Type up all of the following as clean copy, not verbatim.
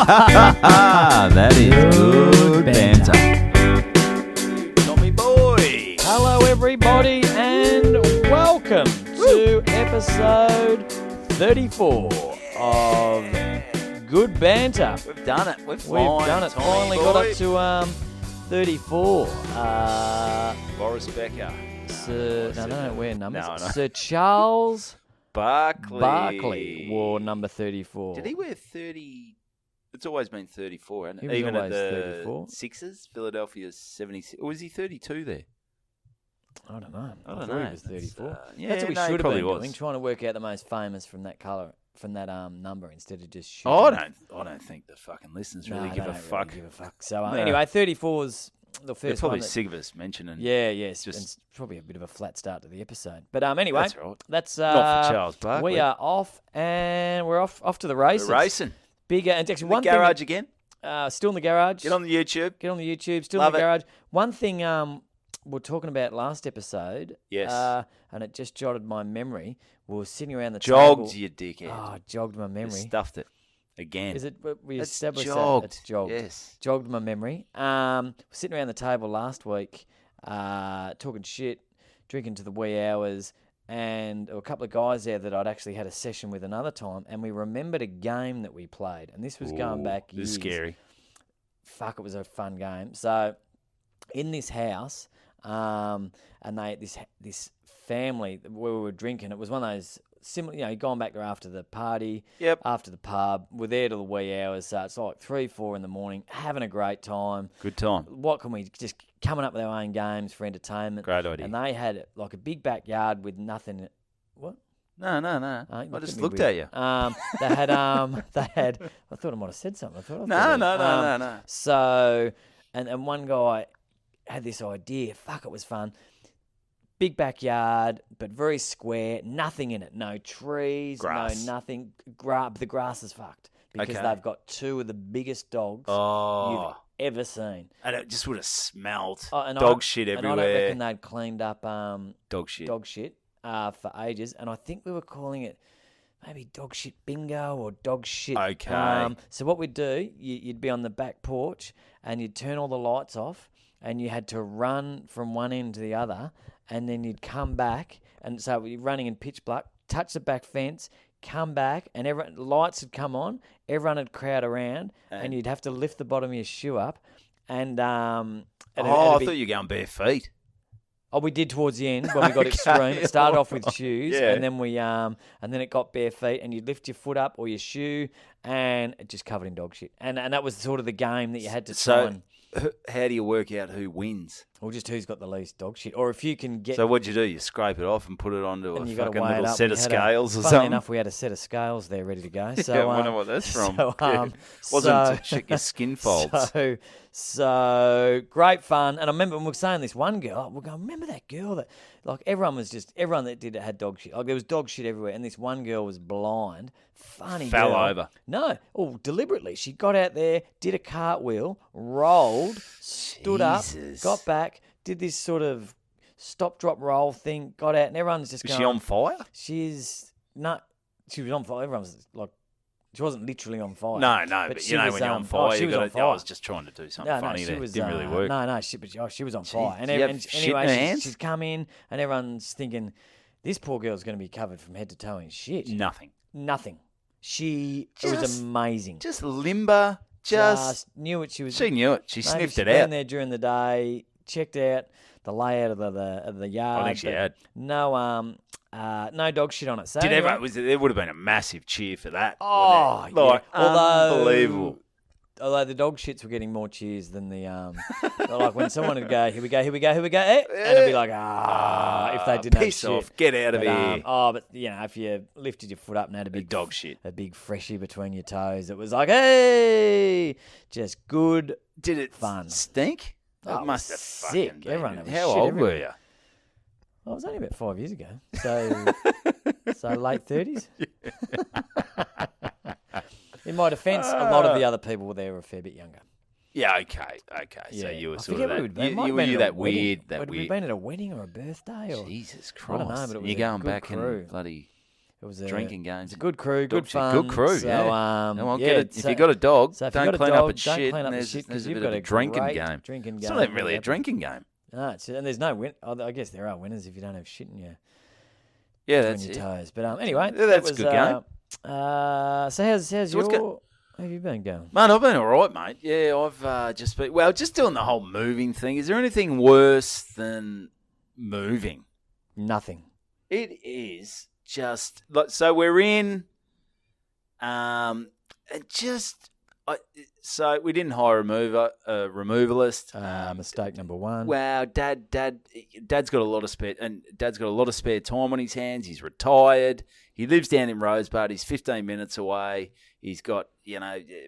That is good banter. Tommy boy. Hello, everybody, and welcome to episode 34 of Good Banter. We've done it. We've done it. Finally got up to 34. Boris Becker. Sir, no, I don't know where numbers. No. Sir Charles Barkley wore number 34. Did he wear 30? It's always been 34, hasn't it? He was Even at always the 34. Sixers, Philadelphia's 76. Or was he 32 there? I don't know. I don't thought know. He was 34. Yeah, That's what we no, he should have probably been was. doing, trying to work out the most famous from that colour, from that number, instead of just shooting. Oh, I don't think the fucking listeners really give a fuck. Really give a fuck. So No. anyway, 34's the first They're probably one. sick of us mentioning. Yeah, yes. Just- It's probably a bit of a flat start to the episode. But anyway, That's right. that's Not for Charles Barkley. We are off, and we're off to the races. We're racing. Bigger and actually In one the garage again. thing. Still in the garage. Get on the YouTube. Get on the YouTube. Still Love in the it. garage. One thing we were talking about last episode. Yes. And it just jotted my memory. We were sitting around the Jogged, table. you dickhead. Oh, jogged my You memory. stuffed it again. Is it? We It's established jogged. that it's jogged. Yes. Jogged my memory. Sitting around the table last week, talking shit, drinking to the wee hours, and there were a couple of guys there that I'd actually had a session with another time, and we remembered a game that we played, and this was going back This is years. scary. Fuck, it was a fun game. So, in this house, and this family where we were drinking, it was one of those similar, you know, going back there after the party, Yep. after the pub, we're there till the wee hours, so it's like 3, 4 in the morning, having a great time. Good time. What can we just coming up with our own games for entertainment? Great idea. And they had like a big backyard with nothing. What? No. You I looked just me looked weird. at you. They had I thought I might have said something. I thought No. So, and one guy had this idea. Fuck, it was fun. Big backyard, but very square. Nothing in it. No trees. Grass. No nothing. The grass is fucked because Okay. they've got two of the biggest dogs Oh. you've ever seen. And it just would have smelled. Oh, and Dog shit And I don't everywhere. reckon they'd cleaned up Dog shit. dog shit for ages. And I think we were calling it maybe dog shit bingo or dog shit. Okay. So what we'd do, you'd be on the back porch and you'd turn all the lights off and you had to run from one end to the other and then you'd come back. And so you're running in pitch black, touch the back fence, come back, and lights would come on. Everyone would crowd around and you'd have to lift the bottom of your shoe up. And I thought you were going bare feet. Oh, we did towards the end when we got extreme. It started off with shoes, Yeah. and then and then it got bare feet, and you'd lift your foot up or your shoe, and it just covered in dog shit. And that was sort of the game that you had to try So, and, how do you work out who wins? or just who's got the least dog shit, or if you can get. So what'd you do? You scrape it off and put it onto a and you got to fucking weigh it little up. set We of had scales or funnily something? enough, we had a set of scales there ready to go. So I wonder what that's from. So, Yeah. Wasn't to check your skin folds. So great fun. And I remember when we were saying this one girl, we're going, remember that girl that, like, everyone that did it had dog shit. Like, there was dog shit everywhere. And this one girl was blind. Funny Fell girl. over. No. Oh, deliberately. She got out there, did a cartwheel, rolled, stood Jesus. up, got back, did this sort of stop, drop, roll thing, got out, and everyone's just Was going. she on fire? She was on fire. Everyone was like, she wasn't literally on fire. No, but she you know was, when you're on fire, she you was got on to. fire. I was just trying to do something funny she there. was, Didn't really work. No, she was on fire. And, do you have and shit in anyway, her hands? she's come in, and everyone's thinking, this poor girl's going to be covered from head to toe in shit. Nothing. Nothing. It was Just- amazing. Just limber. Just knew what she was. she knew it. She Maybe sniffed she'd it been out. there during the day, checked out the layout of the yard. I think she but had. No, no dog shit on it. So Did anyway, there would have been a massive cheer for that. Oh, wouldn't it? Like, yeah. unbelievable. Although the dog shits were getting more cheers than the like when someone would go, here we go, eh? And it'd be like, if they didn't piss have shit. off, get out of But, here. but you know, if you lifted your foot up and had a big Dog shit. a big freshie between your toes, it was like, hey, just good. Did it fun. stink? Oh, It it must was have sick. fucking been. Everyone had How shit old everywhere. were you? Well, it was only about 5 years ago, so late 30s. In my defence, a lot of the other people were there were a fair bit younger. Yeah, okay. So Yeah. you were I sort forget of where we'd been. that. Might You have were been you at a that wedding. weird. That Would we weird. been at a wedding or a birthday? Or Jesus I don't know, Christ! but it was You're a going good back crew. and bloody It was a Drinking games. It's a good crew, good Dog shit. fun. Good crew, So, yeah. If so- you got a dog, so if you don't got a clean dog, up its don't shit. clean up the There's shit 'cause there's a you've bit got of a a drinking great game. drinking It's game, not even really a whatever. drinking game. No, and there's no win. I guess there are winners if you don't have shit in your Yeah, between that's your it. toes. But anyway, Yeah, that's a good game. So how's what's your? How have you been going? Man, I've been all right, mate. Yeah, I've just been just doing the whole moving thing. Is there anything worse than moving? Nothing. It is just like so. We're in, so we didn't hire a removalist. Mistake number one. Wow, Dad's got a lot of spare time on his hands. He's retired. He lives down in Rosebud. He's 15 minutes away. He's got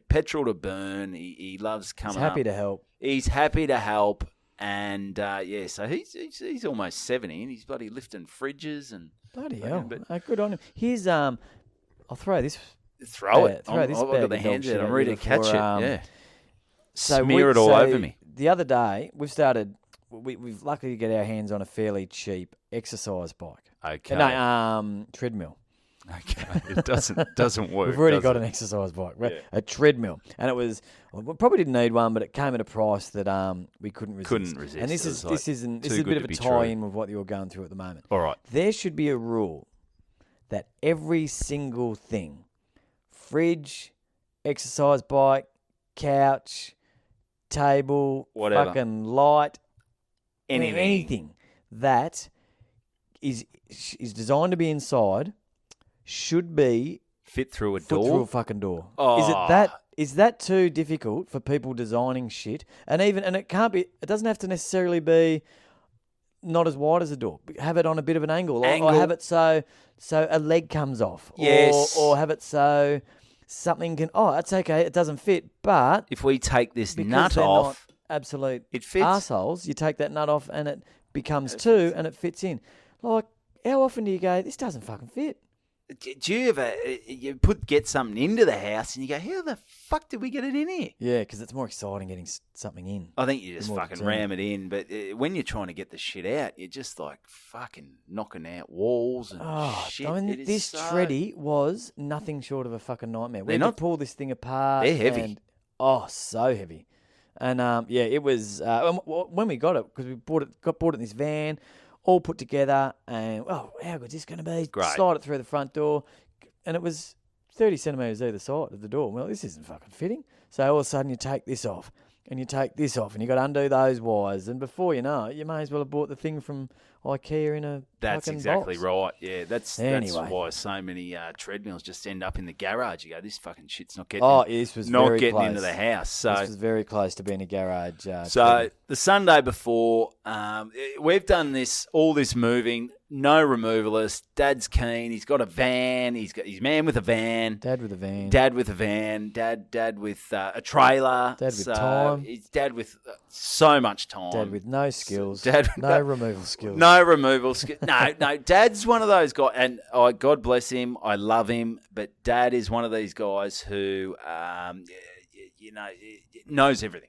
petrol to burn. He loves coming. He's happy up. to help. He's happy to help, and so he's almost 70, and he's bloody lifting fridges and Bloody hell! Good on him. Here's I'll throw this. throw it. Throw this I've got bag the of dog hands shit out. I'm at ready you to catch before, it. Yeah. So Smear it all over me. The other day, we've started. We've luckily get our hands on a fairly cheap exercise bike. Okay. No, treadmill. Okay. It doesn't work. We've already does got it? an exercise bike, right? Yeah. A treadmill, and it was. We probably didn't need one, but it came at a price that we couldn't resist. Couldn't resist. And this It is was this like is too a bit good of to a be tie-in with what you're going through at the moment. All right. There should be a rule that every single thing, fridge, exercise bike, couch, table, Whatever. fucking light, Anything. that is designed to be inside should be Fit through a foot through a door. fucking door. Oh. Is that too difficult for people designing shit? And it can't be. It doesn't have to necessarily be not as wide as a door. Have it on a bit of an angle, or have it so a leg comes off. Yes. Or have it so something can. Oh, that's okay. It doesn't fit, but If we take this because nut they're off, not absolute it fits. arseholes, you take that nut off and it becomes two and it fits in. Like, how often do you go, this doesn't fucking fit? Do you ever get something into the house and you go, how the fuck did we get it in here? Yeah, because it's more exciting getting something in. I think you just More fucking determined. ram it in, but when you're trying to get the shit out, you're just like fucking knocking out walls and Oh, shit. I mean, It is this so- treadie was nothing short of a fucking nightmare. We They're had not- to pull this thing apart. They're heavy. And, so heavy. And it was when we got it because we bought it in this van, all put together, and how good is this going to be? Great. Slide it through the front door, and it was 30 centimetres either side of the door. Well, this isn't fucking fitting. So all of a sudden you take this off, and you take this off, and you got to undo those wires, and before you know it, you may as well have bought the thing from IKEA in a That's fucking exactly box. right. Yeah, that's Anyway. why so many treadmills just end up in the garage. You go, this fucking shit's not getting This was not very getting close. into the house. So This was very close to being a garage. So the Sunday before, we've done all this moving, no removalist. Dad's keen. He's got a van. He's man with a van. Dad with a van. Dad with a van. Dad with a trailer. Dad with time. He's dad with so much time. Dad with no skills. Dad with no removal skills. No removal skills. No. Dad's one of those guys, and God bless him. I love him, but Dad is one of these guys who, knows everything.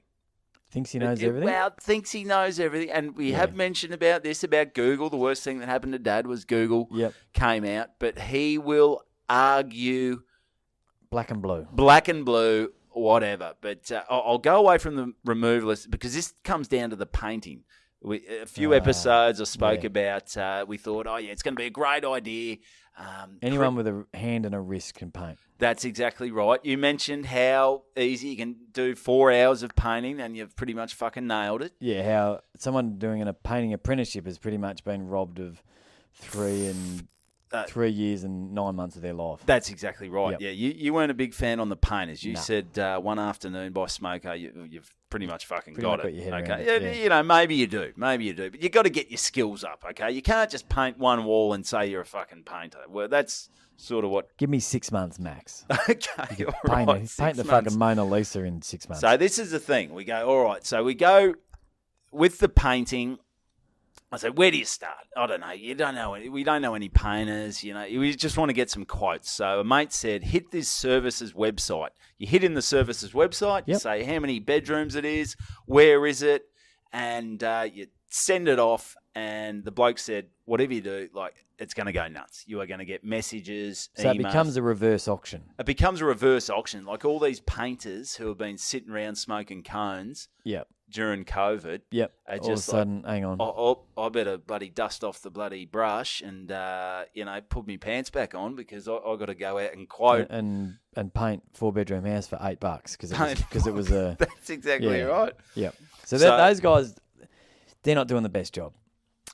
Thinks he knows everything. Well, thinks he knows everything. And we have mentioned about Google. The worst thing that happened to Dad was Google came out. But he will argue Black and blue. black and blue, whatever. But I'll go away from the removalist because this comes down to the painting. A few episodes I spoke about, we thought, it's going to be a great idea. Anyone with a hand and a wrist can paint. That's exactly right. You mentioned how easy you can do 4 hours of painting and you've pretty much fucking nailed it. Yeah, how someone doing a painting apprenticeship has pretty much been robbed of 3 years and 9 months of their life. That's exactly right. Yep. Yeah, you weren't a big fan on the painters. You No. said one afternoon by Smoko, you've pretty much fucking Pretty got much it. got your head Okay, around it, yeah. maybe you do, but you got to get your skills up. Okay, you can't just paint one wall and say you're a fucking painter. Well, that's sort of what. Give me 6 months max. Okay, all Paint, right, paint 6 the months. fucking Mona Lisa in 6 months. So this is the thing. We go, all right. So we go with the painting. I said, where do you start? I don't know. We don't know any painters. We just want to get some quotes. So a mate said, hit this services website. You hit in the services website. You Yep. say how many bedrooms it is, where is it, and you send it off. And the bloke said, whatever you do, it's going to go nuts. You are going to get messages, So emails. it becomes a reverse auction. It becomes a reverse auction. Like all these painters who have been sitting around smoking cones Yep. during COVID. Yep. Are All of a just sudden, hang on. I better bloody dust off the bloody brush and, put my pants back on because I got to go out and quote. And paint 4-bedroom house for $8 because it was a. That's exactly Yeah. right. Yep. So those guys, they're not doing the best job.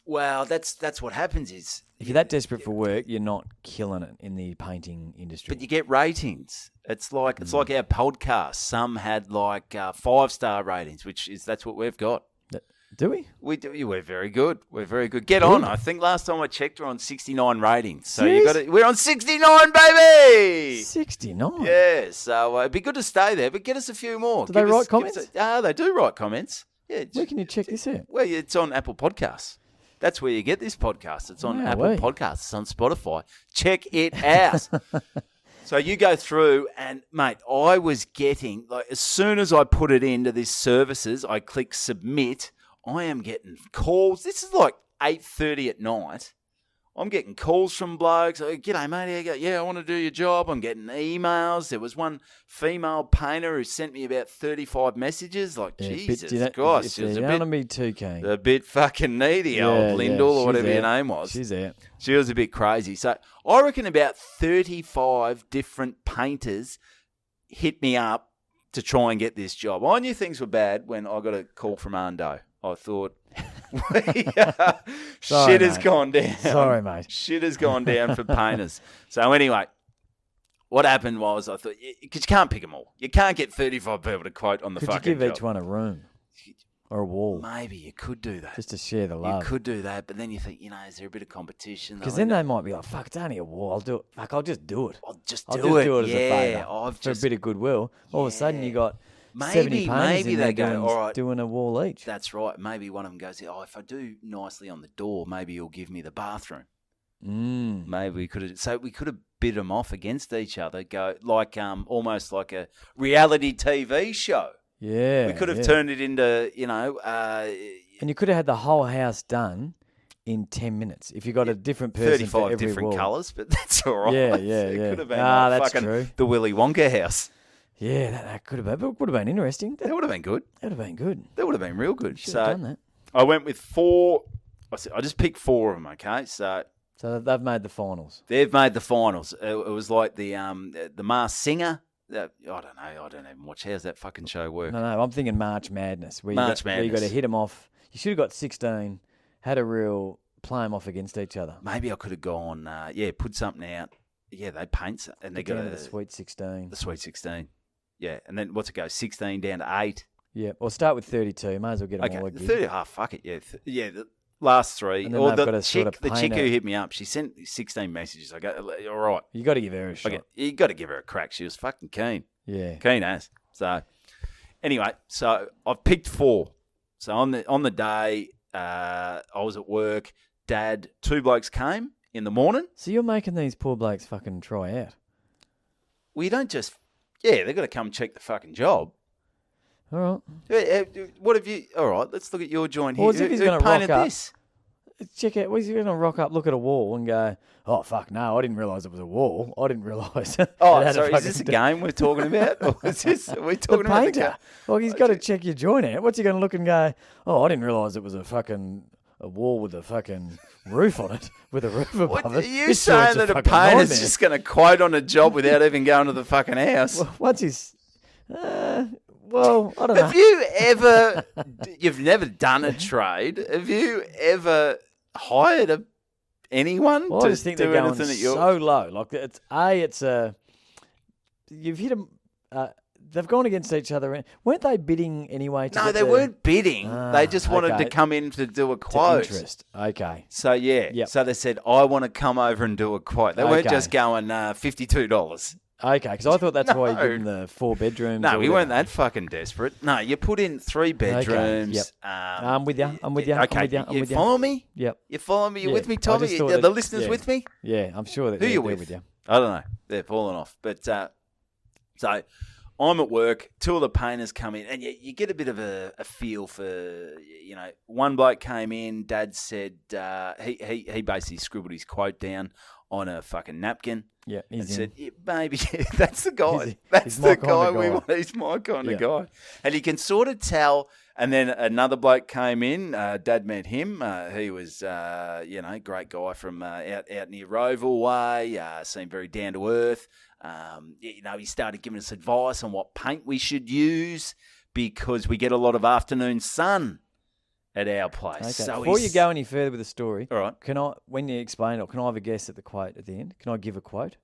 Well, that's what happens is If you're that desperate for work, you're not killing it in the painting industry. but you get ratings. It's like our podcast. Some had like 5-star ratings, that's what we've got. Do we? We do. We're very good. We're very good. Get on. I think last time I checked, we're on 69 ratings. So we're on 69, baby. 69. Yeah. So it'd be good to stay there, but get us a few more. Do they write comments? They do write comments. Yeah. Where can you check this out? Well, it's on Apple Podcasts. That's where you get this podcast. It's on Apple Podcasts. It's on Spotify. Check it out. So you go through and, mate, I was getting, like, as soon as I put it into this services, I click submit, I am getting calls. This is like 8:30 at night. I'm getting calls from blokes. Oh, g'day, mate. How you go? Yeah, I want to do your job. I'm getting emails. There was one female painter who sent me about 35 messages. Like, Jesus Christ. She was you don't want to be too keen. a bit fucking needy, old Lyndall or whatever your name was. She's out. She was a bit crazy. So I reckon about 35 different painters hit me up to try and get this job. I knew things were bad when I got a call from Ando. I thought, shit has gone down. Sorry, mate. Shit has gone down for painters. So anyway, what happened was I thought, because you can't pick them all. You can't get 35 people to quote on the fucking job. Could you give each one a room or a wall? Maybe you could do that. Just to share the love. You could do that, but then you think, is there a bit of competition? Because then they might be like, fuck, it's only a wall. I'll do it. Fuck, I'll just do it. I'll just do do it it as a favour. For a bit of goodwill. All of a sudden you got 70 painters in there doing a wall each. That's right. Maybe one of them goes, if I do nicely on the door, maybe you'll give me the bathroom. Maybe we could have bid them off against each other, go like almost like a reality TV show. Yeah. We could have turned it into, and you could have had the whole house done in 10 minutes if you got a different person 35 for every different wall. colours, but that's all right. Yeah. It could have been that's fucking true. the Willy Wonka house. Yeah, that could have been. But it would have been interesting. That would have been good. That would have been good. That would have been real good. Should have done that. I went with 4. I just picked 4 of them, okay? So they've made the finals. they've made the finals. It was like the Masked Singer. I don't know. I don't even watch. How's that fucking show work? No, I'm thinking March Madness. Where March where you got to Madness. hit them off. You should have got 16, had a real play them off against each other. Maybe I could have gone, put something out. Yeah, they paint and they got the Sweet 16. The Sweet 16. Yeah, and then what's it go? 16 down to 8. Yeah, or start with 32. Might as well get them all Okay, again. 30. Fuck it. Yeah, the last 3. And then Or they've the got to chick, sort of the chick paint who it. hit me up, she sent 16 messages. I go, all right. You got to give her a shot. Okay, you got to give her a crack. She was fucking keen. Yeah. Keen as. So, anyway, so I've picked 4. So on the day, I was at work. Dad, 2 blokes came in the morning. So you're making these poor blokes fucking try out. Well, you don't just... Yeah, they've got to come check the fucking job. All right. What have you... All right, let's look at your joint here. Well, as if he's Who gonna rock painted up. this? Check out. He's going to rock up, look at a wall, and go, "Oh fuck, no! I didn't realise it was a wall. I didn't realise." Oh, sorry, is this a game we're talking about? Or is this... Are we The talking about painter. Well, he's got to check your joint out. What's he going to look and go? "Oh, I didn't realise it was a wall with a fucking roof on it, with a roof above What, it." are you This saying joint's that a fucking painter's nightmare. just going to quote on a job without even going to the fucking house? Well, once he's, well, I don't know. Have you ever... You've never done a trade. Have you ever hired anyone Well, I to just think do they're going anything at your... so low. Like it's you've hit them. They've gone against each other. Weren't they bidding anyway? No, they weren't bidding. They just wanted okay. to come in to do a to quote. interest. Okay. So, yeah. Yep. So they said, I want to come over and do a quote. They weren't Okay. just going $52. Okay, because I thought that's why you No. give them the 4 bedrooms. No, or we whatever. weren't that fucking desperate. No, you put in 3 bedrooms. Yep. I'm with you. I'm with you. Okay, I'm with you. I'm you with you. follow me? Yep. You follow me? You Yeah. with me, I Tommy? just thought Are the that- listeners yeah. with me? Yeah, I'm sure that Who they're you there with? you. I don't know. They're falling off. But so I'm at work, two of the painters come in, and you get a bit of a feel for, one bloke came in, Dad said, he basically scribbled his quote down on a fucking napkin. Yeah, and said, maybe that's the guy. That's he's the my guy kind of we guy. want. He's my kind of guy. And you can sort of tell. And then another bloke came in. Dad met him. He was, great guy from out near Roval Way. Seemed very down to earth. He started giving us advice on what paint we should use because we get a lot of afternoon sun at our place. Okay. So Before you go any further with the story, all right. When you explain it, can I have a guess at the quote at the end? Can I give a quote?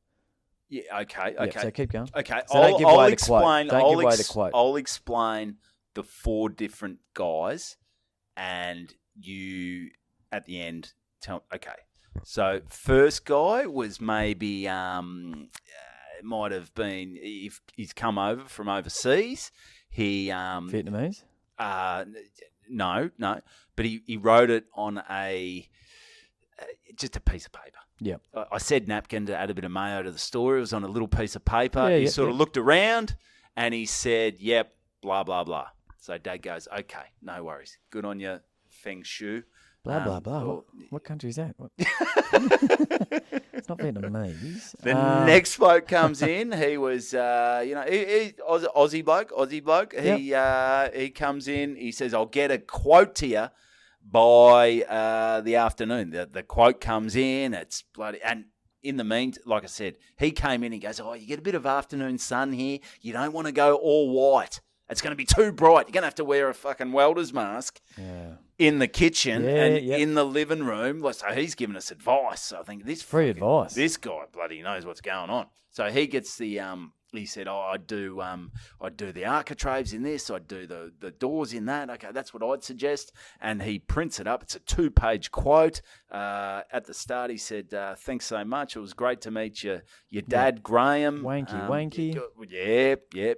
Yeah. Okay. Yeah, so keep going. Okay. So don't give away the quote. Explain. Don't give away the quote. I'll explain the 4 different guys, and you at the end tell. Okay. So first guy was maybe it might have been if he's come over from overseas. He Vietnamese. No, but he wrote it on just a piece of paper. Yeah. I said napkin to add a bit of mayo to the story. It was on a little piece of paper. Yeah, he sort of looked around and he said, "Yep, blah blah blah." So Dad goes, "Okay, no worries. Good on you, Feng Shui." Blah blah blah. What country is that? It's not Vietnamese. The next bloke comes in. He was, Aussie bloke. He comes in. He says, "I'll get a quote to you by the afternoon." The quote comes in. It's bloody and. In the meantime, like I said, he came in. He goes, "Oh, you get a bit of afternoon sun here. You don't want to go all white. It's going to be too bright. You're going to have to wear a fucking welder's mask in the kitchen and in the living room." So he's giving us advice. So I think advice. This guy bloody knows what's going on. So he gets the he said, I'd do the architraves in this. I'd do the doors in that. Okay, that's what I'd suggest. And he prints it up. It's a 2-page quote. At the start, he said, "Thanks so much. It was great to meet your dad, Graham." Wanky.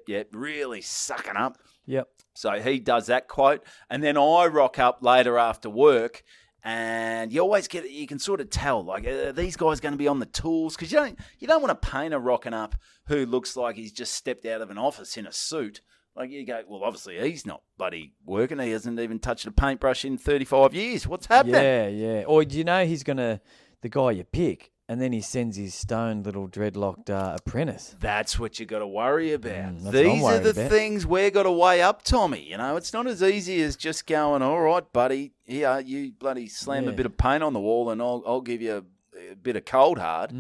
Yep. Really sucking up. Yep. So he does that quote. And then I rock up later after work. And you always you can sort of tell, like, are these guys going to be on the tools? Because you don't want a painter rocking up who looks like he's just stepped out of an office in a suit. Like, you go, well, obviously he's not bloody working. He hasn't even touched a paintbrush in 35 years. What's happening? Yeah. Or do you know he's going to, the guy you pick, and then he sends his stoned little dreadlocked apprentice. That's what you got to worry about. That's These what I'm are the worried about. things we're got to weigh up, Tommy. It's not as easy as just going, "All right, buddy, here, you bloody slam a bit of paint on the wall and I'll give you a bit of cold hard."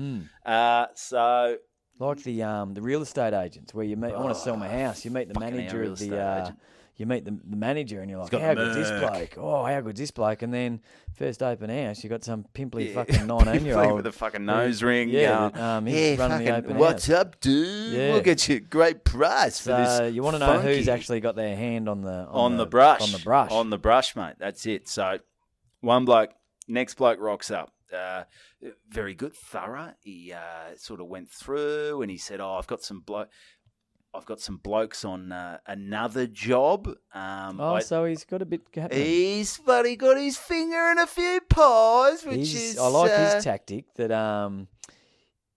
So like the real estate agents where you meet. I want to sell my house. You meet the manager of the. You meet the manager and you're like, "How good's this bloke? Oh, how good's this bloke?" And then first open house, you got some pimply fucking 19-year-old with a fucking nose ring. He's running fucking, the open "What's house. up, dude? Yeah. We'll get you a great price for this." So you want to know who's actually got their hand on the brush. On the brush, mate. That's it. So next bloke rocks up. Very good, thorough. He sort of went through and he said, "Oh, I've got some blokes on another job." So he's got a bit happening. He's got his finger in a few pies, I like his tactic that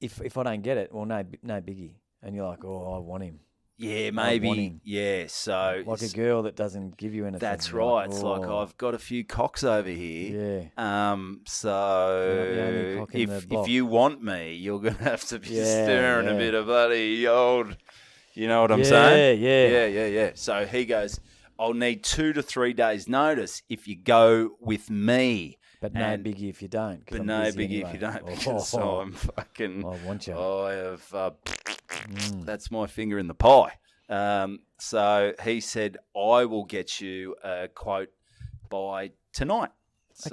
if I don't get it, well, no biggie, and you're like, "Oh, I want him." Yeah, I want maybe. him. Yeah, so like a girl that doesn't give you anything. that's You're right. like, It's like, I've got a few cocks over here. Yeah. So cock in the block. if you want me, you're gonna have to be stirring a yeah. bit of bloody old. You know what I'm saying? Yeah. So he goes, "I'll need 2 to 3 days' notice if you go with me." But no biggie if you don't. But no biggie if you don't, because I'm fucking. I want you. I have. That's my finger in the pie. So he said, "I will get you a quote by tonight." So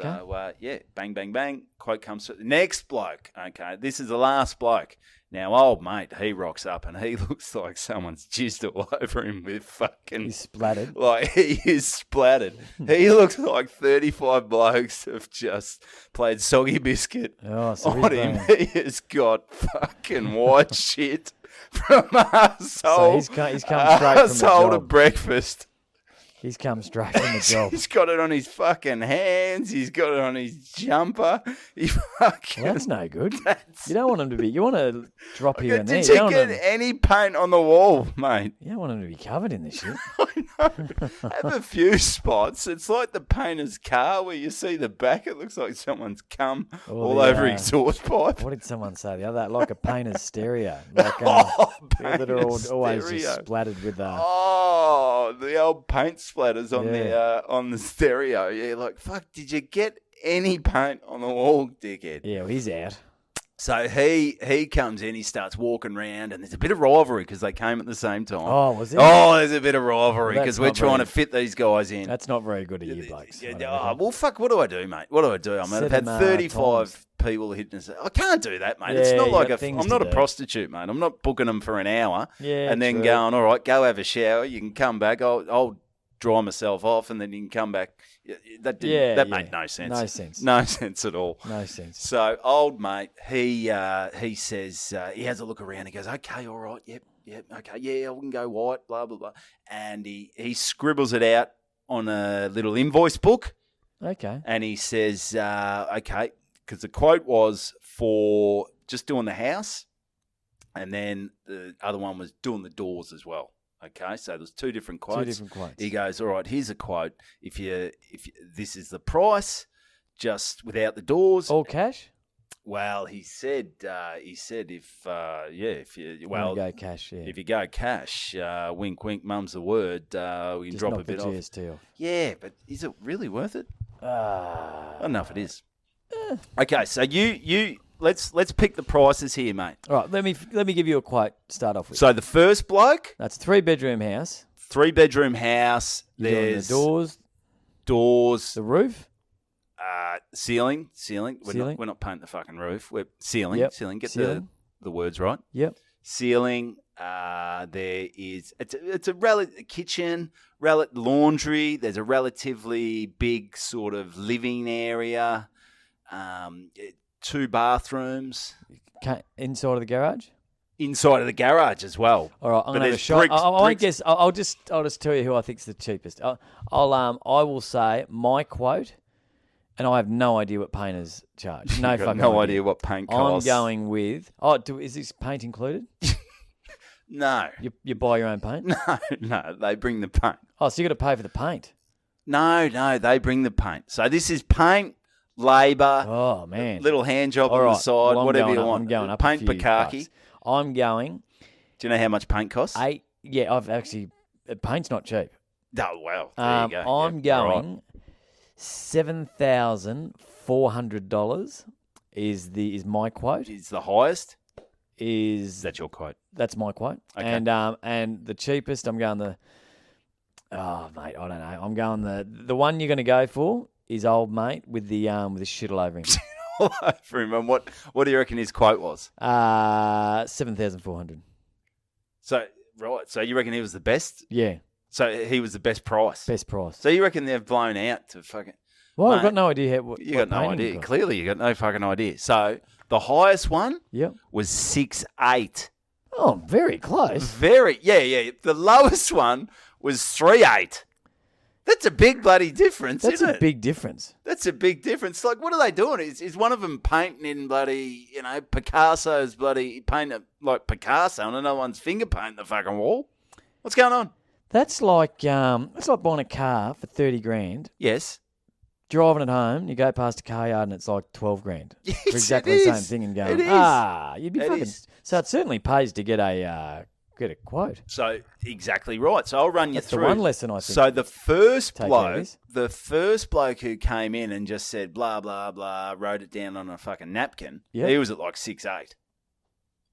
bang, bang, bang. Quote comes through. The next bloke. Okay, this is the last bloke. Now, old mate, he rocks up and he looks like someone's jizzed all over him with fucking... He's splattered. Like, he is splattered. He looks like 35 blokes have just played soggy biscuit on him. He has got fucking white shit from arsehole. So he's come straight from the job. To breakfast. He's come straight from the job. He's got it on his fucking hands. He's got it on his jumper. He fucking. Well, that's no good. You don't want him to be. You want to drop here and there. Did you get any paint on the wall, mate? You don't want him to be covered in this shit. I know. Have a few spots. It's like the painter's car where you see the back. It looks like someone's cum all over exhaust pipe. What did someone say the other day? Like a painter's stereo. Like that are always just splattered with. The old paint splatters on the stereo. Yeah, like fuck. Did you get any paint on the wall, dickhead? Yeah, well, he's out. So he comes in, he starts walking around, and there's a bit of rivalry because they came at the same time. Oh, was it? Oh, there's a bit of rivalry because we're trying to fit these guys in. That's not very good of you blokes. Well, fuck, what do I do, mate? What do I do? I mean, I've had 35 people hitting us. I can't do that, mate. It's not like I'm not a prostitute, mate. I'm not booking them for an hour and then going, all right, go have a shower. You can come back. I'll dry myself off, and then you can come back. That made no sense. No sense at all. No sense. So old mate, he says he has a look around. He goes, okay, all right, yep, okay, yeah, we can go white, blah blah blah, and he scribbles it out on a little invoice book. Okay. And he says, okay, because the quote was for just doing the house, and then the other one was doing the doors as well. Okay, so there's two different quotes. He goes, all right, here's a quote. If this is the price, just without the doors, all cash. Well, he said if you go cash, if you go cash, wink wink, mum's the word. We can just drop knock a bit the GST off. Yeah, but is it really worth it? I don't know if it is. Okay, so you. Let's pick the prices here, mate. All right, let me give you a quote to start off with. So the first bloke, that's a 3-bedroom house. 3-bedroom house. There's the doors, the roof, ceiling. We're not painting the fucking roof. We're ceiling. Yep. Ceiling. Get ceiling. the words right. Yep. Ceiling. There is it's a kitchen, laundry. There's a relatively big sort of living area. 2 bathrooms. Inside of the garage? Inside of the garage as well. All right, I'm going to have a shot. I guess I'll just tell you who I think's the cheapest. I will say my quote, and I have no idea what painters charge. No fucking no idea what paint costs. I'm going with. Is this paint included? No. You buy your own paint? No, they bring the paint. Oh, so you got to pay for the paint? No, they bring the paint. So this is paint. Labour. Oh, man. Little hand job on the side, whatever you want. I'm going up paint a few Bukaki. bucks. I'm going. Do you know how much paint costs? I've actually. Paint's not cheap. Oh, well. There you go. I'm going $7,400 is my quote. Is the highest? That's your quote? That's my quote. Okay. And the cheapest, I'm going mate, I don't know. I'm going the one you're going to go for. His old mate with the shit all over him. All over him. And what do you reckon his quote was? 7,400. So you reckon he was the best? Yeah. So he was the best price. Best price. So you reckon they've blown out to fucking? Well, I've got no idea you got no idea. Clearly, you got no fucking idea. So the highest one, was 6'8". Oh, very close. Yeah. The lowest one was 3'8". That's a big bloody difference, isn't it? That's a big difference. That's a big difference. Like, what are they doing? Is one of them painting in bloody, Picasso's bloody painting like Picasso, and another one's finger painting the fucking wall? What's going on? That's like buying a car for 30 grand. Yes. Driving it home, you go past a car yard and it's like 12 grand. Yes, for exactly the same thing and going, you'd be fucking. So it certainly pays to get a quote. So exactly right. So I'll run you through. The one lesson I think. So the first bloke who came in and just said blah blah blah, wrote it down on a fucking napkin. Yep. He was at like 6'8".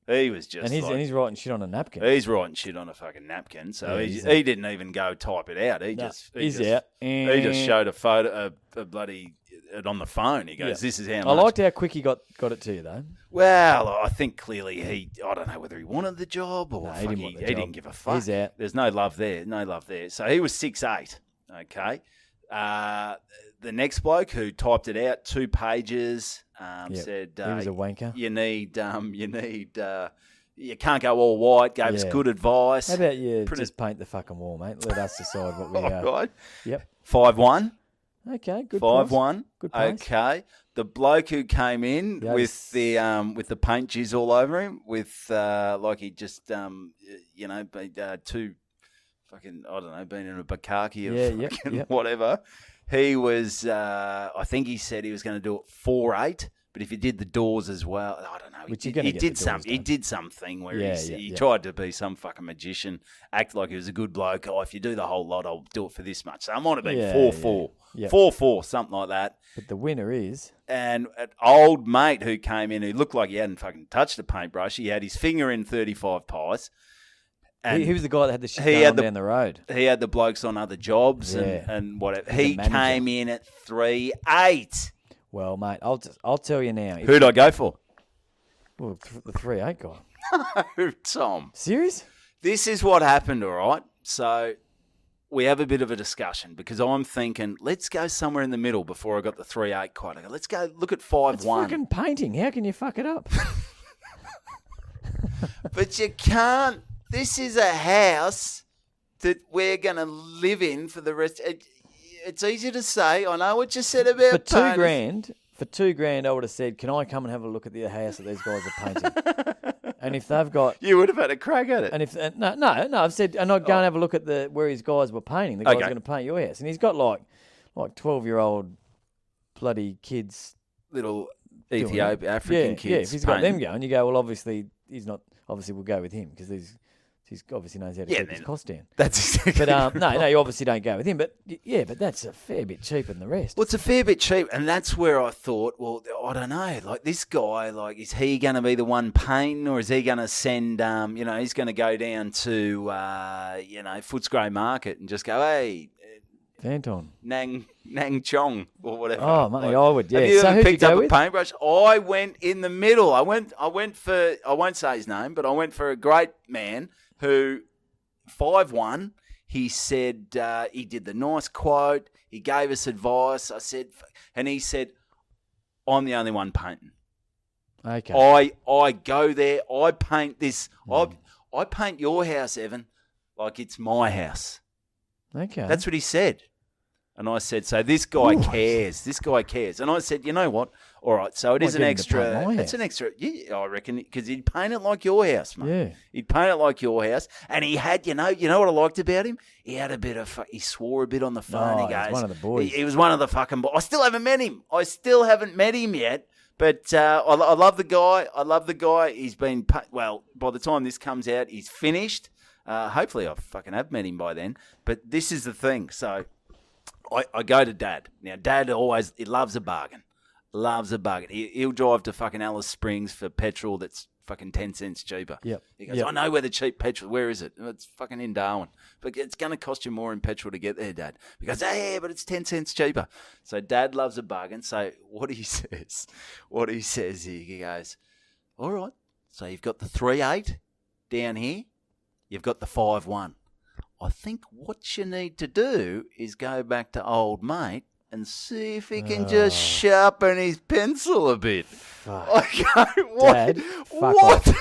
He was just and he's writing shit on a napkin. He's writing shit on a fucking napkin. So he didn't even go type it out. He just showed a photo of bloody it on the phone. He goes, "This is how much." I liked how quick he got it to you though. Well, I think clearly I don't know whether he wanted the job or he didn't give a fuck. He's out. There's no love there. So he was 6'8". Okay. The next bloke who typed it out, 2 pages, said he was a wanker. You need you can't go all white. Gave us Yeah. good advice. How about you Pretty- just paint the fucking wall, mate? Let us decide what we All are. right. Yep. 5-1. Okay, good 5-1. Good price. Okay. The bloke who came in Yeah, with the paint jizz all over him, with like he just two fucking, I don't know, been in a bukkake or fucking whatever. He was I think he said he was going to do it 4-8. But if he did the doors as well, I don't know. Which you're gonna get the doors done. He did something where he yeah. tried to be some fucking magician, act like he was a good bloke. Oh, if you do the whole lot, I'll do it for this much. So I might have been 4-4, yeah. 4-4, something like that. But the winner is And an old mate who came in, who looked like he hadn't fucking touched a paintbrush. He had his finger in 35 pies. And he was the guy that had the shit going on down the road. He had the blokes on other jobs and whatever. He came in at 3-8. Well, mate, I'll tell you now. Who'd I go for? Well, the 3-8 guy. No, Tom. Serious? This is what happened, all right? So we have a bit of a discussion because I'm thinking, let's go somewhere in the middle before I got the 3-8 quite. I go, let's go look at 5-1. It's fucking painting. How can you fuck it up? But you can't. This is a house that we're going to live in for the rest. It's easy to say. I know what you said about For painters. $2,000, I would have said, "Can I come and have a look at the house that these guys are painting?" And if they've got, You would have had a crack at it. and if no, I've said, and I'd go and have a look at where his guys were painting. The guy's Okay. going to paint your house, and he's got like 12-year-old bloody kids. Little doing Ethiopian, it. African kids. Yeah, if he's got them painting. going, you go, well, obviously he's not. Obviously, we'll go with him because he's obviously knows how to keep his cost down. That's exactly But no, you obviously don't go with him. But yeah, but that's a fair bit cheaper than the rest. Well, it's a fair bit cheap, and that's where I thought, well, I don't know, like this guy, like, is he going to be the one painting, or is he going to send, he's going to go down to, Footscray Market and just go, hey, Anton. Nang Chong or whatever. Oh, mate, I would. Yeah. Have you So ever who'd you picked go up with? a paintbrush? I went in the middle. I went for, I won't say his name, but I went for a great man who 5-1. He said he did the nice quote. He gave us advice. And he said, I'm the only one painting. Okay. I go there. I paint this. I paint your house, Evan, like it's my house. Okay. That's what he said. And I said, so this guy cares. This guy cares. And I said, you know what? All right, so it is an extra. It's an extra. Yeah, I reckon, because he'd paint it like your house, mate. Yeah. He'd paint it like your house. And he had, you know what I liked about him? He had a bit of, he swore a bit on the phone. Oh, He goes, he's one of the boys. He was one of the fucking boys. I still haven't met him. Yet. But I love the guy. He's been, well, by the time this comes out, he's finished. Hopefully I fucking have met him by then. But this is the thing. So I go to Dad. Now, Dad he loves a bargain. He'll drive to fucking Alice Springs for petrol that's fucking 10 cents cheaper. Yep. He goes, I know where the cheap petrol, where is it? It's fucking in Darwin. But it's going to cost you more in petrol to get there, Dad. He goes, yeah, but it's 10 cents cheaper. So Dad loves a bargain. So what he says here, he goes, all right, so you've got the 3-8 down here. You've got the 5-1. I think what you need to do is go back to old mate and see if he can just sharpen his pencil a bit. I go, what? Dad, fuck what? off.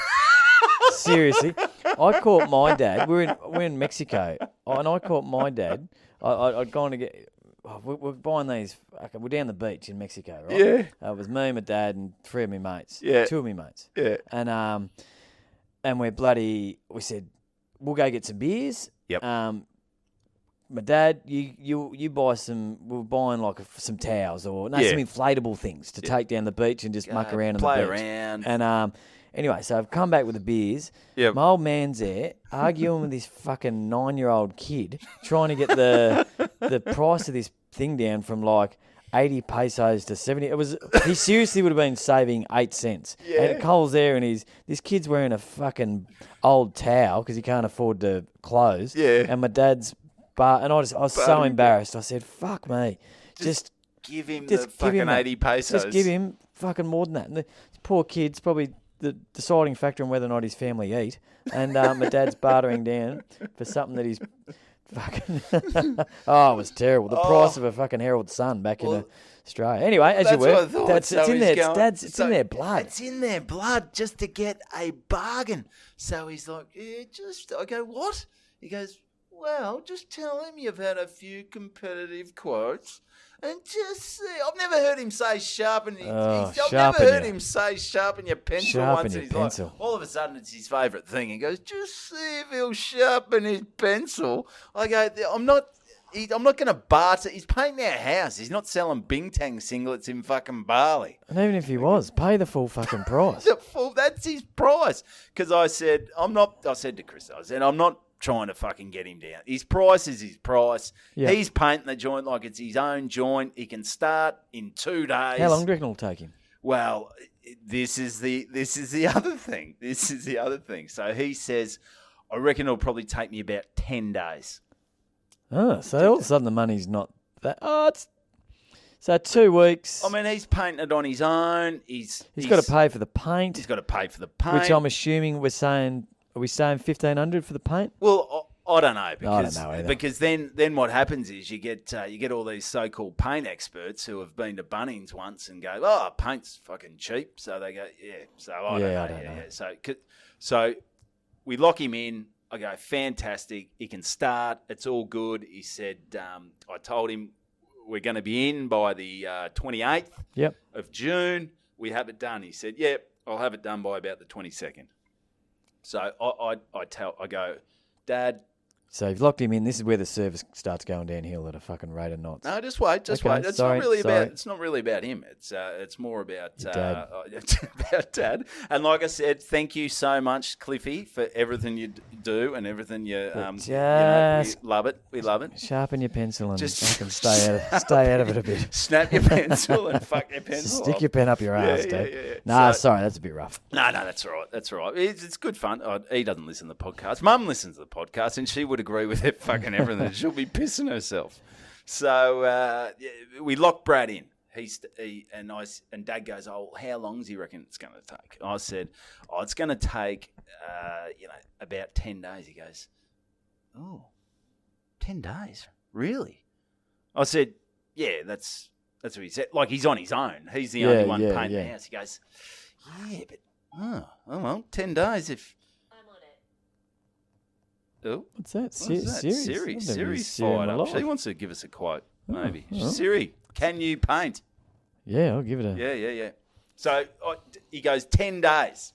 Seriously, I caught my dad. We're in Mexico, and I caught my dad. I'd gone to get. We're buying these. Okay, we're down the beach in Mexico, right? Yeah. It was me, my dad, and 3 of my mates. Yeah. 2 of my mates. Yeah. And we said, we'll go get some beers. Yep. My dad, you buy some. We're buying like some towels or some inflatable things to take down the beach and just muck around on the beach. Play around. And anyway, so I've come back with the beers. Yep. My old man's there arguing with this fucking 9-year-old kid, trying to get the price of this thing down from like 80 pesos to 70. He seriously would have been saving 8 cents. Yeah. And Cole's there, and this kid's wearing a fucking old towel because he can't afford to clothes. Yeah. And my dad's and I was so embarrassed. I said, "Fuck me, just give him just the fucking that. 80 pesos. Just give him fucking more than that." And the poor kid's probably the deciding factor on whether or not his family eat. And my dad's bartering down for something that he's fucking. Oh, it was terrible. The price of a fucking Herald Sun back in the Australia. Anyway, as you That's what I were, thought. it's So in he's there. going- It's in their blood. It's in their blood just to get a bargain. So he's like, I go, what? He goes, well, just tell him you've had a few competitive quotes and just see. I've never heard him say sharpen. I've never heard him say sharpen your pencil Sharpen once. your He's pencil. like, all of a sudden, it's his favourite thing. He goes, just see if he'll sharpen his pencil. I go, I'm not going to barter. He's painting our house. He's not selling Bintang singlets in fucking Bali. And even if he was, pay the full fucking price. That's his price. Because I said to Chris, I'm not trying to fucking get him down. His price is his price. Yeah. He's painting the joint like it's his own joint. He can start in 2 days. How long do you reckon it'll take him? Well, this is the other thing. This is the other thing. So he says, I reckon it'll probably take me about 10 days. Oh, so all of a sudden the money's not that. Oh, it's so 2 weeks. I mean, he's painting it on his own. He's got to pay for the paint. He's got to pay for the paint. Which I'm assuming are we saying $1,500 for the paint? Well, I don't know because I don't know either. because then what happens is you get all these so-called paint experts who have been to Bunnings once and go, oh, paint's fucking cheap. So they go, yeah. So I don't know. Yeah. So we lock him in. I go, fantastic. He can start. It's all good. He said, I told him we're going to be in by the 28th of June. We have it done. He said, yep, I'll have it done by about the 22nd. So I go, Dad. So you've locked him in. This is where the service starts going downhill at a fucking rate of knots. No, just wait. Okay, It's sorry. not really about him. It's more about Dad. about Dad. And like I said, thank you so much, Cliffy, for everything you do and everything you we love it. We love it. Sharpen your pencil and Just fucking stay out of it a bit. Snap your pencil and fuck your pencil. Stick off. your pen up your ass, yeah, Dad. yeah. Nah, sorry, that's a bit rough. No, that's all right. That's all right. It's good fun. He doesn't listen to the podcast. Mum listens to the podcast, and she would agree with it. Fucking everything. She'll be pissing herself. So we lock Brad in. And Dad goes, oh, how long does he reckon it's going to take? I said, it's going to take, about 10 days. He goes, oh, 10 days? Really? I said, yeah, that's what he said. Like, he's on his own. He's the only one painting the house. He goes, yeah, but, oh well, 10 days if... Oh, what's that? Siri's fired up. She wants to give us a quote, maybe. Oh. Siri, can you paint? Yeah, I'll give it a... Yeah. So he goes, 10 days.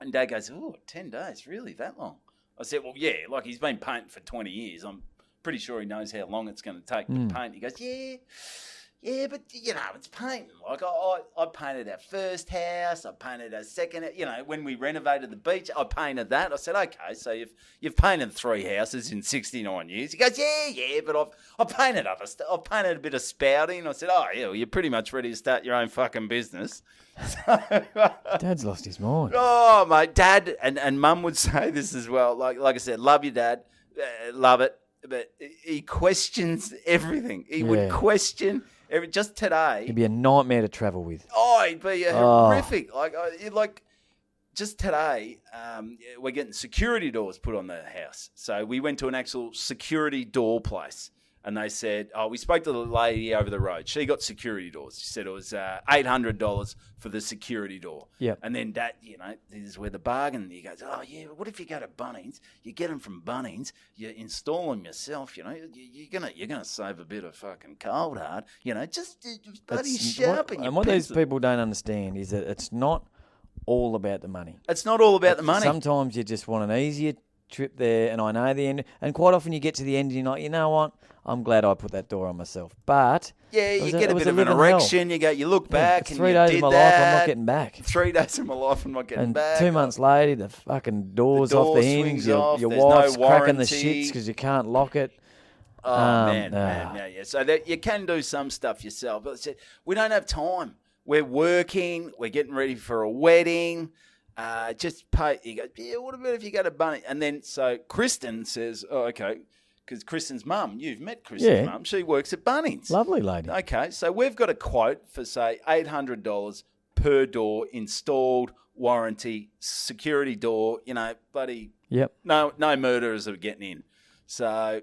And Dad goes, 10 days? Really, that long? I said, well, yeah, like he's been painting for 20 years. I'm pretty sure he knows how long it's going to take to paint. He goes, yeah, but, it's painting. Like, I painted our first house. I painted our second, when we renovated the beach, I painted that. I said, okay, so you've painted 3 houses in 69 years. He goes, yeah, but I've painted other stuff. I've painted a bit of spouting. I said, oh, yeah, well, you're pretty much ready to start your own fucking business. Dad's lost his mind. Oh, mate, Dad, and Mum would say this as well. Like I said, love you, Dad. Love it. But he questions everything. He would question... Just today, It'd be a nightmare to travel with. Oh, it'd be horrific. Like just today, we're getting security doors put on the house. So we went to an actual security door place, and they said, we spoke to the lady over the road. She got security doors. She said it was $800 for the security door. Yep. And then Dad, this is where the bargain. He goes, oh yeah, what if you go to Bunnings? You get them from Bunnings. You install them yourself. You're gonna save a bit of fucking cold hard. Just bloody sharpen your what these pencil. people don't understand is that it's not all about the money. It's not all about the money. Sometimes you just want an easier trip there, and I know the end. And quite often you get to the end and you're like, you know what? I'm glad I put that door on myself. But yeah, you get a bit of an erection. You look back and 3 days you of my did life, I'm that. not getting back. 3 days of my life, I'm not getting And back. 2 months later, the fucking door's The door off the hinge. swings off, Your there's wife's no cracking the warranty. shits because you can't lock it. Oh, man. Yeah. So you can do some stuff yourself. But we don't have time. We're working. We're getting ready for a wedding. Just pay. He goes, yeah, what about if you go to Bunny? And then, so Kristen says, oh, okay, because Kristen's mum, you've met Kristen's mum. She works at Bunnings. Lovely lady. Okay, so we've got a quote for, say, $800 per door, installed, warranty, security door, bloody... Yep. No murderers are getting in. So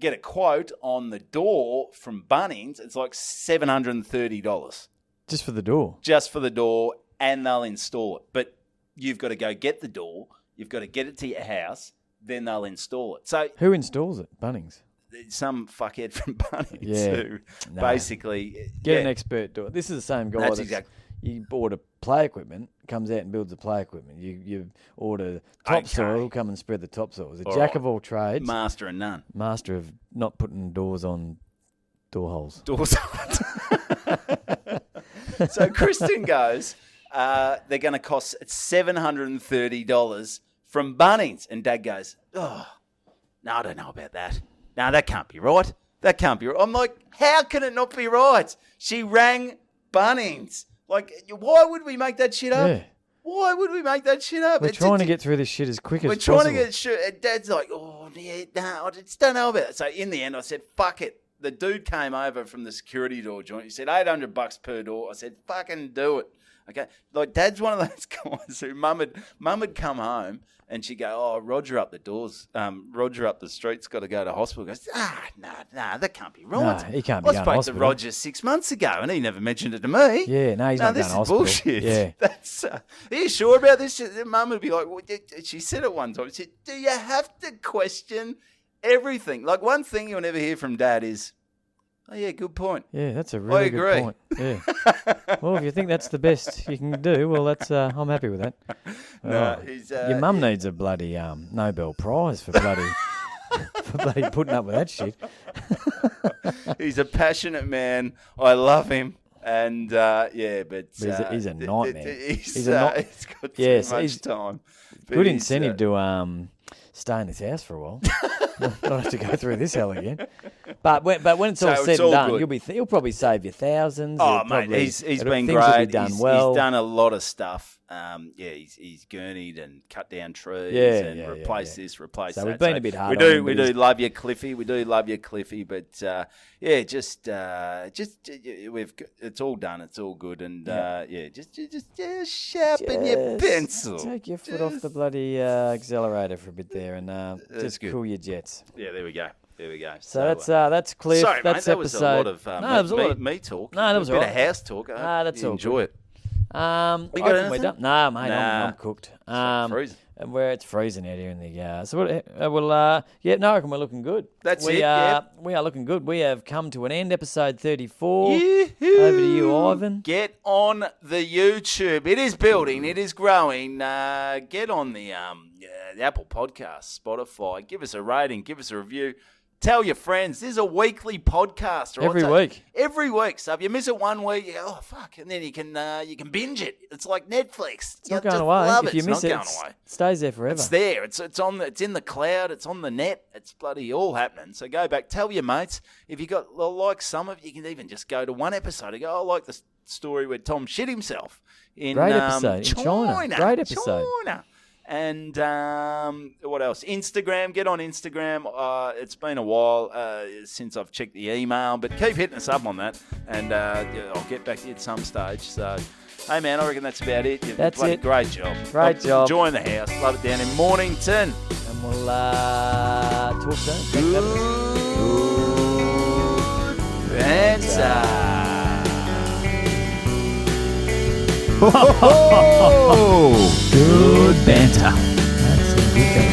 get a quote on the door from Bunnings. It's like $730 Just for the door. just for the door, and they'll install it. But you've got to go get the door. You've got to get it to your house. Then they'll install it. So Who installs it? Bunnings. some fuckhead from Bunnings Yeah. who No. basically Get an expert door. This is the same guy. That's That's exact- You order play equipment, comes out and builds the play equipment. You order topsoil, come and spread the topsoil. He's a All jack right. of all trades, master and none. master of not putting doors on door holes. Doors. So Kristen goes, they're going to cost $730 from Bunnings. And Dad goes, oh, no, I don't know about that. No, that can't be right. That can't be right. I'm like, how can it not be right? She rang Bunnings. Like, why would we make that shit up? Yeah. Why would we make that shit up? We're trying to get through this shit as quick as We're possible. trying to get shit. And Dad's like, oh, yeah, no, I just don't know about it. So in the end, I said, fuck it. The dude came over from the security door joint. He said, $800 per door. I said, fucking do it. Okay. Like, Dad's one of those guys who mum had come home and she'd go, oh, Roger up the doors. Roger up the street's got to go to hospital. He goes, nah, that can't be right. Nah, he can't be I going to spoke to hospital. Roger 6 months ago and he never mentioned it to me. Yeah, no, he's No, not this going to is hospital. bullshit. Yeah. That's, are you sure about this? Mum would be like, well, she said it one time. She said, do you have to question everything? Like, one thing you'll never hear from Dad is, oh, yeah, good point. Yeah, that's a really good agree. point. Yeah. Well, if you think that's the best you can do, well, that's I'm happy with that. No, Oh, he's, your mum needs a bloody Nobel Prize for bloody for bloody putting up with that shit. He's a passionate man. I love him. And, yeah, but... He's a nightmare. He's He's got Yes, too much he's- time. But Good he's, incentive to stay in this house for a while. Not have to go through this hell again. But when it's So all it's said all and done, good. He'll probably save you thousands. Oh, He'll mate, probably- he's been things great. will be done well. He's done a lot of stuff. He's gurneyed and cut down trees and replaced this, replaced So that. we've been a bit hard We on do, him, we but do he's- love you, Cliffy. We do love you, Cliffy. But it's all done. It's all good. And just sharpen your pencil. Take your foot off the bloody accelerator for a bit there and just good. cool your jets. Yeah, there we go. There we go. So that's Cliff. Sorry, That's mate. That was episode. a lot of No, that was a lot of me talk. No, that was a bit all of right. house talk. That's you all enjoy it. You got we're anything? done. Nah, mate, Nah. I'm cooked. freezing. And where it's freezing out here in the so I reckon we're looking good. That's we it, Are, yeah. We are looking good. We have come to an end. Episode 34. Yoo-hoo. Over to you, Ivan. Get on the YouTube. It is building. It is growing. Get on the Apple Podcast, Spotify. Give us a rating. Give us a review. Tell your friends. This is a weekly podcast. Right? Every week. Every week. So if you miss it one week, you go, oh, fuck. And then you can binge it. It's like Netflix. It's not going away. Love If you it's miss not it, going away. it stays there forever. It's there. It's in the cloud. It's on the net. It's bloody all happening. So go back. Tell your mates. If you got like some of you can even just go to one episode and go, I like the story where Tom shit himself in Great episode in China. China. Great episode. China. And what else? Instagram. Get on Instagram. It's been a while since I've checked the email, but keep hitting us up on that, and I'll get back to you at some stage. So, hey man, I reckon that's about it. You've That's played it. Great job. Great job. Enjoying the house. Love it down in Mornington. And we'll talk soon. Thanks, Evan. Gooooood Banter. Good banter. That's a good